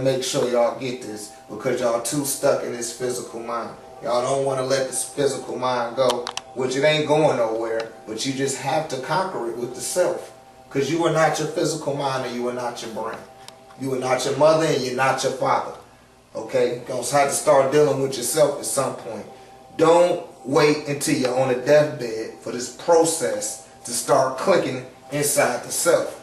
Make sure y'all get this, because y'all too stuck in this physical mind. Y'all don't want to let this physical mind go, which it ain't going nowhere, but you just have to conquer it with the self. Because you are not your physical mind and you are not your brain. You are not your mother and you're not your father. Okay? You're going to have to start dealing with yourself at some point. Don't wait until you're on a deathbed for this process to start clicking inside the self.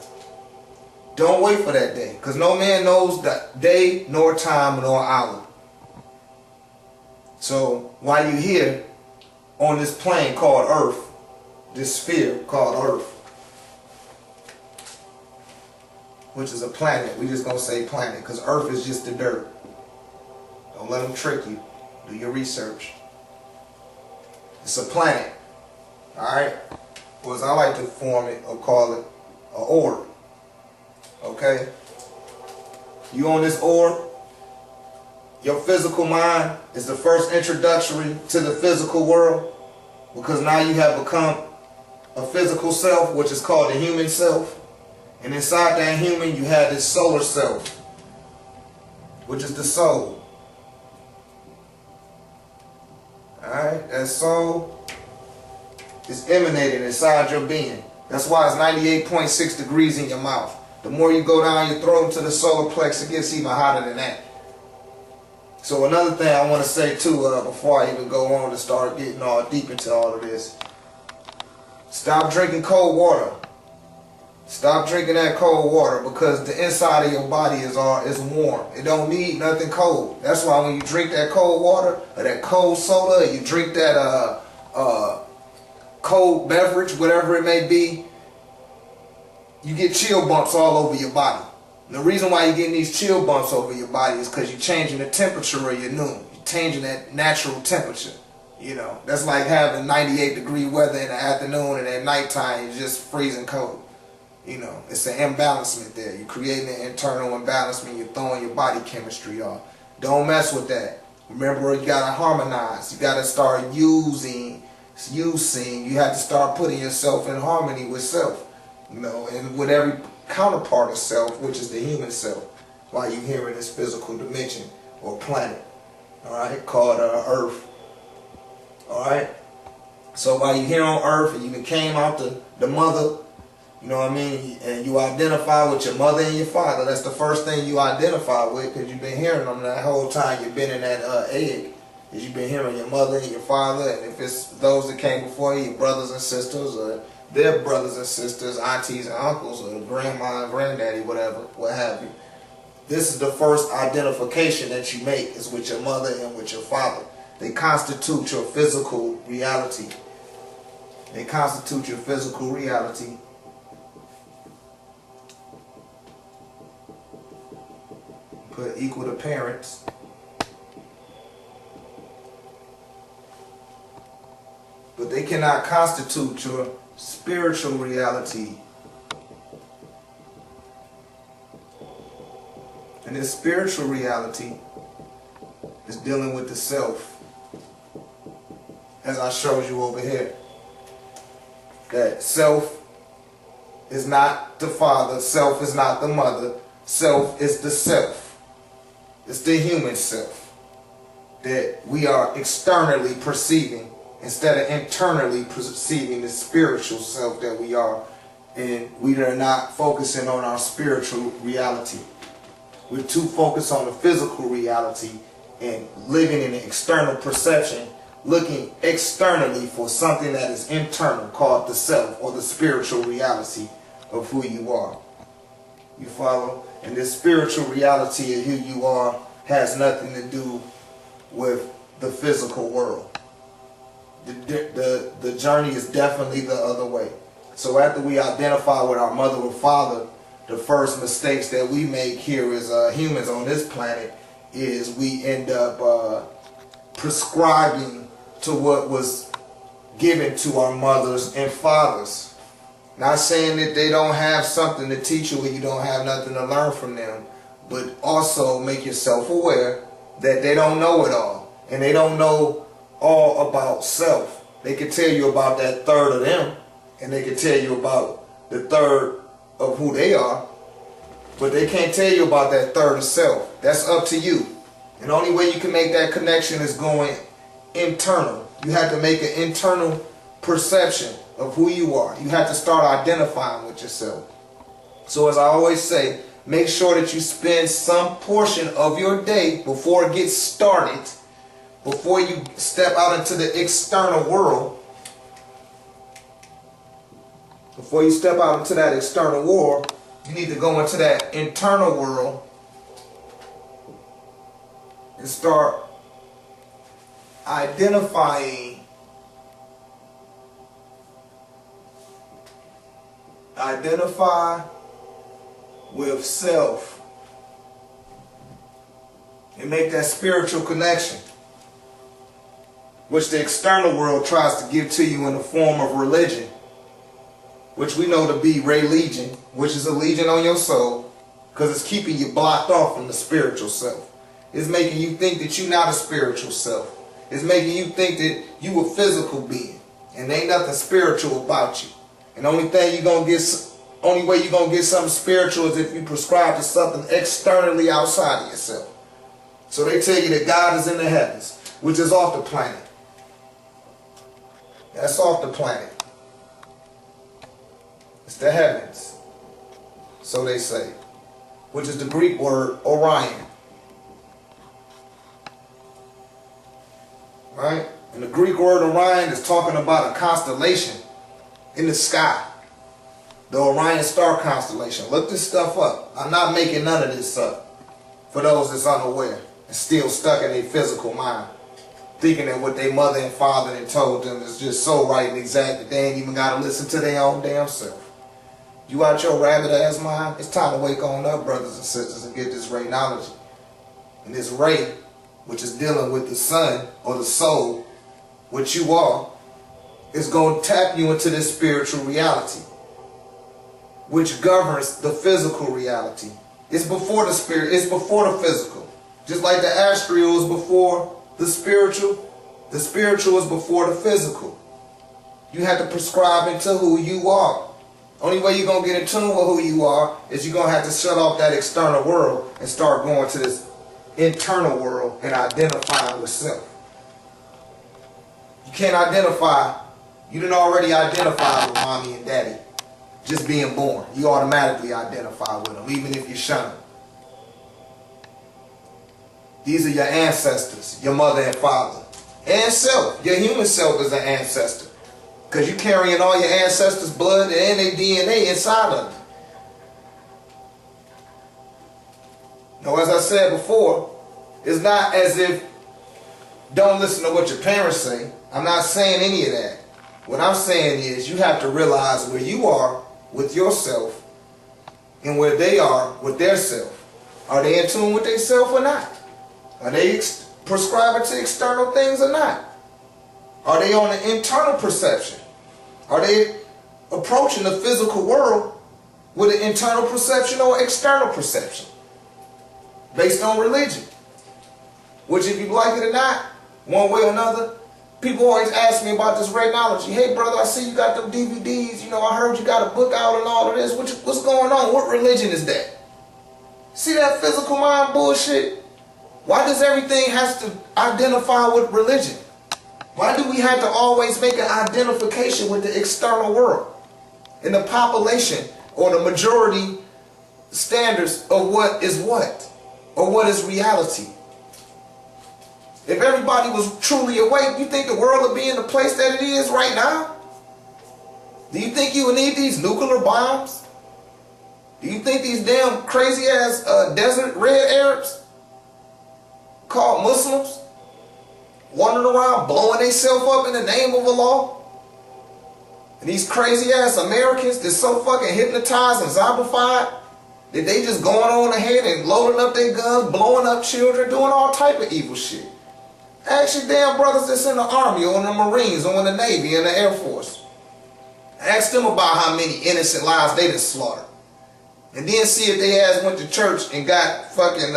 Don't wait for that day, because no man knows that day, nor time, nor hour. So while you're here on this plane called Earth, this sphere called Earth, which is a planet, we just gonna say planet, because Earth is just the dirt. Don't let them trick you. Do your research. It's a planet, all right? Or as I like to form it or call it, an orb. Okay? You on this orb, your physical mind is the first introductory to the physical world, because now you have become a physical self, which is called the human self. And inside that human, you have this solar self, which is the soul. Alright? That soul is emanating inside your being. That's why it's 98.6 degrees in your mouth. The more you go down your throat into the solar plex, it gets even hotter than that. So another thing I want to say too, before I even go on to start getting all deep into all of this, stop drinking cold water. Stop drinking that cold water, because the inside of your body is warm. It don't need nothing cold. That's why when you drink that cold water or that cold soda, you drink that cold beverage, whatever it may be, you get chill bumps all over your body. And the reason why you're getting these chill bumps over your body is because you're changing the temperature of your noon. You're changing that natural temperature. You know, that's like having 98-degree weather in the afternoon, and at nighttime you're just freezing cold. You know, it's an imbalancement there. You're creating an internal imbalancement. You're throwing your body chemistry off. Don't mess with that. Remember, you got to harmonize. You got to start using. You have to start putting yourself in harmony with self. You know, and with every counterpart of self, which is the human self, while you're here in this physical dimension or planet, all right, called Earth. All right. So while you're here on Earth and you came out the mother, you know what I mean, and you identify with your mother and your father, that's the first thing you identify with, because you've been hearing them that whole time you've been in that egg. Is you've been hearing your mother and your father, and if it's those that came before you, your brothers and sisters, or their brothers and sisters, aunties and uncles, or grandma and granddaddy, whatever, what have you. This is the first identification that you make, is with your mother and with your father. They constitute your physical reality. They constitute your physical reality. Put equal to parents. But they cannot constitute your spiritual reality. And this spiritual reality is dealing with the self, as I showed you over here. That self is not the father, self is not the mother, self is the self. It's the human self that we are externally perceiving instead of internally perceiving the spiritual self that we are, and we are not focusing on our spiritual reality. We're too focused on the physical reality and living in an external perception, looking externally for something that is internal, called the self or the spiritual reality of who you are. You follow? And this spiritual reality of who you are has nothing to do with the physical world. The journey is definitely the other way. So after we identify with our mother or father, the first mistakes that we make here as humans on this planet is we end up prescribing to what was given to our mothers and fathers. Not saying that they don't have something to teach you or you don't have nothing to learn from them, but also make yourself aware that they don't know it all, and they don't know all about self. They can tell you about that third of them, and they can tell you about the third of who they are, But they can't tell you about that third of self. That's up to you. And the only way you can make that connection is going internal. You have to make an internal perception of who you are. You have to start identifying with yourself. So as I always say, make sure that you spend some portion of your day before it gets started, before you step out into the external world. Before you step out into that external world, you need to go into that internal world and start identify with self and make that spiritual connection, which the external world tries to give to you in the form of religion, which we know to be religion, which is a legion on your soul, because it's keeping you blocked off from the spiritual self. It's making you think that you're not a spiritual self. It's making you think that you a physical being and ain't nothing spiritual about you. And the only way you're gonna get something spiritual is if you prescribe to something externally outside of yourself. So they tell you that God is in the heavens, which is off the planet. That's off the planet. It's the heavens, so they say, which is the Greek word Orion. Right? And the Greek word Orion is talking about a constellation in the sky. The Orion star constellation. Look this stuff up. I'm not making none of this up for those that's unaware and still stuck in their physical mind, thinking that what their mother and father had told them is just so right and exact that they ain't even got to listen to their own damn self. You out your rabbit ass mind? It's time to wake on up, brothers and sisters, and get this ray knowledge. And this ray, which is dealing with the sun or the soul, which you are, is going to tap you into this spiritual reality, which governs the physical reality. It's before the spirit, it's before the physical. Just like the astral is before the spiritual is before the physical. You have to prescribe into who you are. Only way you're going to get in tune with who you are is you're going to have to shut off that external world and start going to this internal world and identifying with self. You can't identify, you didn't already identify with mommy and daddy just being born. You automatically identify with them, even if you shun them. These are your ancestors, your mother and father, and self. Your human self is an ancestor, because you're carrying all your ancestors' blood and their DNA inside of you. Now, as I said before, it's not as if don't listen to what your parents say. I'm not saying any of that. What I'm saying is you have to realize where you are with yourself and where they are with their self. Are they in tune with their self or not? Are they prescribing to external things or not? Are they on an internal perception? Are they approaching the physical world with an internal perception or external perception based on religion? Which, if you like it or not, one way or another, people always ask me about this radiology. Hey brother, I see you got them DVDs, you know, I heard you got a book out and all of this. What's going on? What religion is that? See that physical mind bullshit? Why does everything has to identify with religion? Why do we have to always make an identification with the external world and the population or the majority standards of what is what or what is reality? If everybody was truly awake, you think the world would be in the place that it is right now? Do you think you would need these nuclear bombs? Do you think these damn crazy ass desert red Arabs called Muslims wandering around blowing themselves up in the name of Allah? And these crazy ass Americans that's so fucking hypnotized and zombified that they just going on ahead and loading up their guns, blowing up children, doing all type of evil shit. Ask your damn brothers that's in the Army or in the Marines or in the Navy and the Air Force. Ask them about how many innocent lives they done slaughtered. And then see if they ass went to church and got fucking,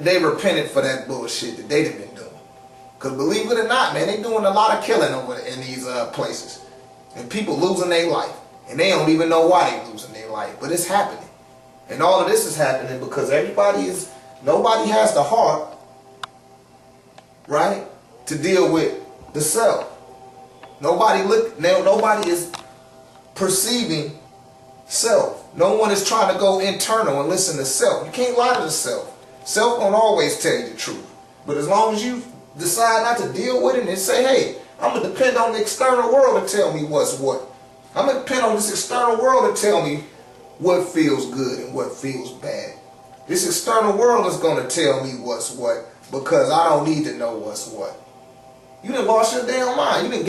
they repented for that bullshit that they done been doing. Because believe it or not, man, they doing a lot of killing over in these places. And people losing their life. And they don't even know why they losing their life. But it's happening. And all of this is happening because nobody has the heart, right, to deal with the self. Nobody is perceiving self. No one is trying to go internal and listen to self. You can't lie to the self. Self don't always tell you the truth. But as long as you decide not to deal with it and say, hey, I'm going to depend on the external world to tell me what's what. I'm going to depend on this external world to tell me what feels good and what feels bad. This external world is going to tell me what's what because I don't need to know what's what. You done lost your damn mind. You done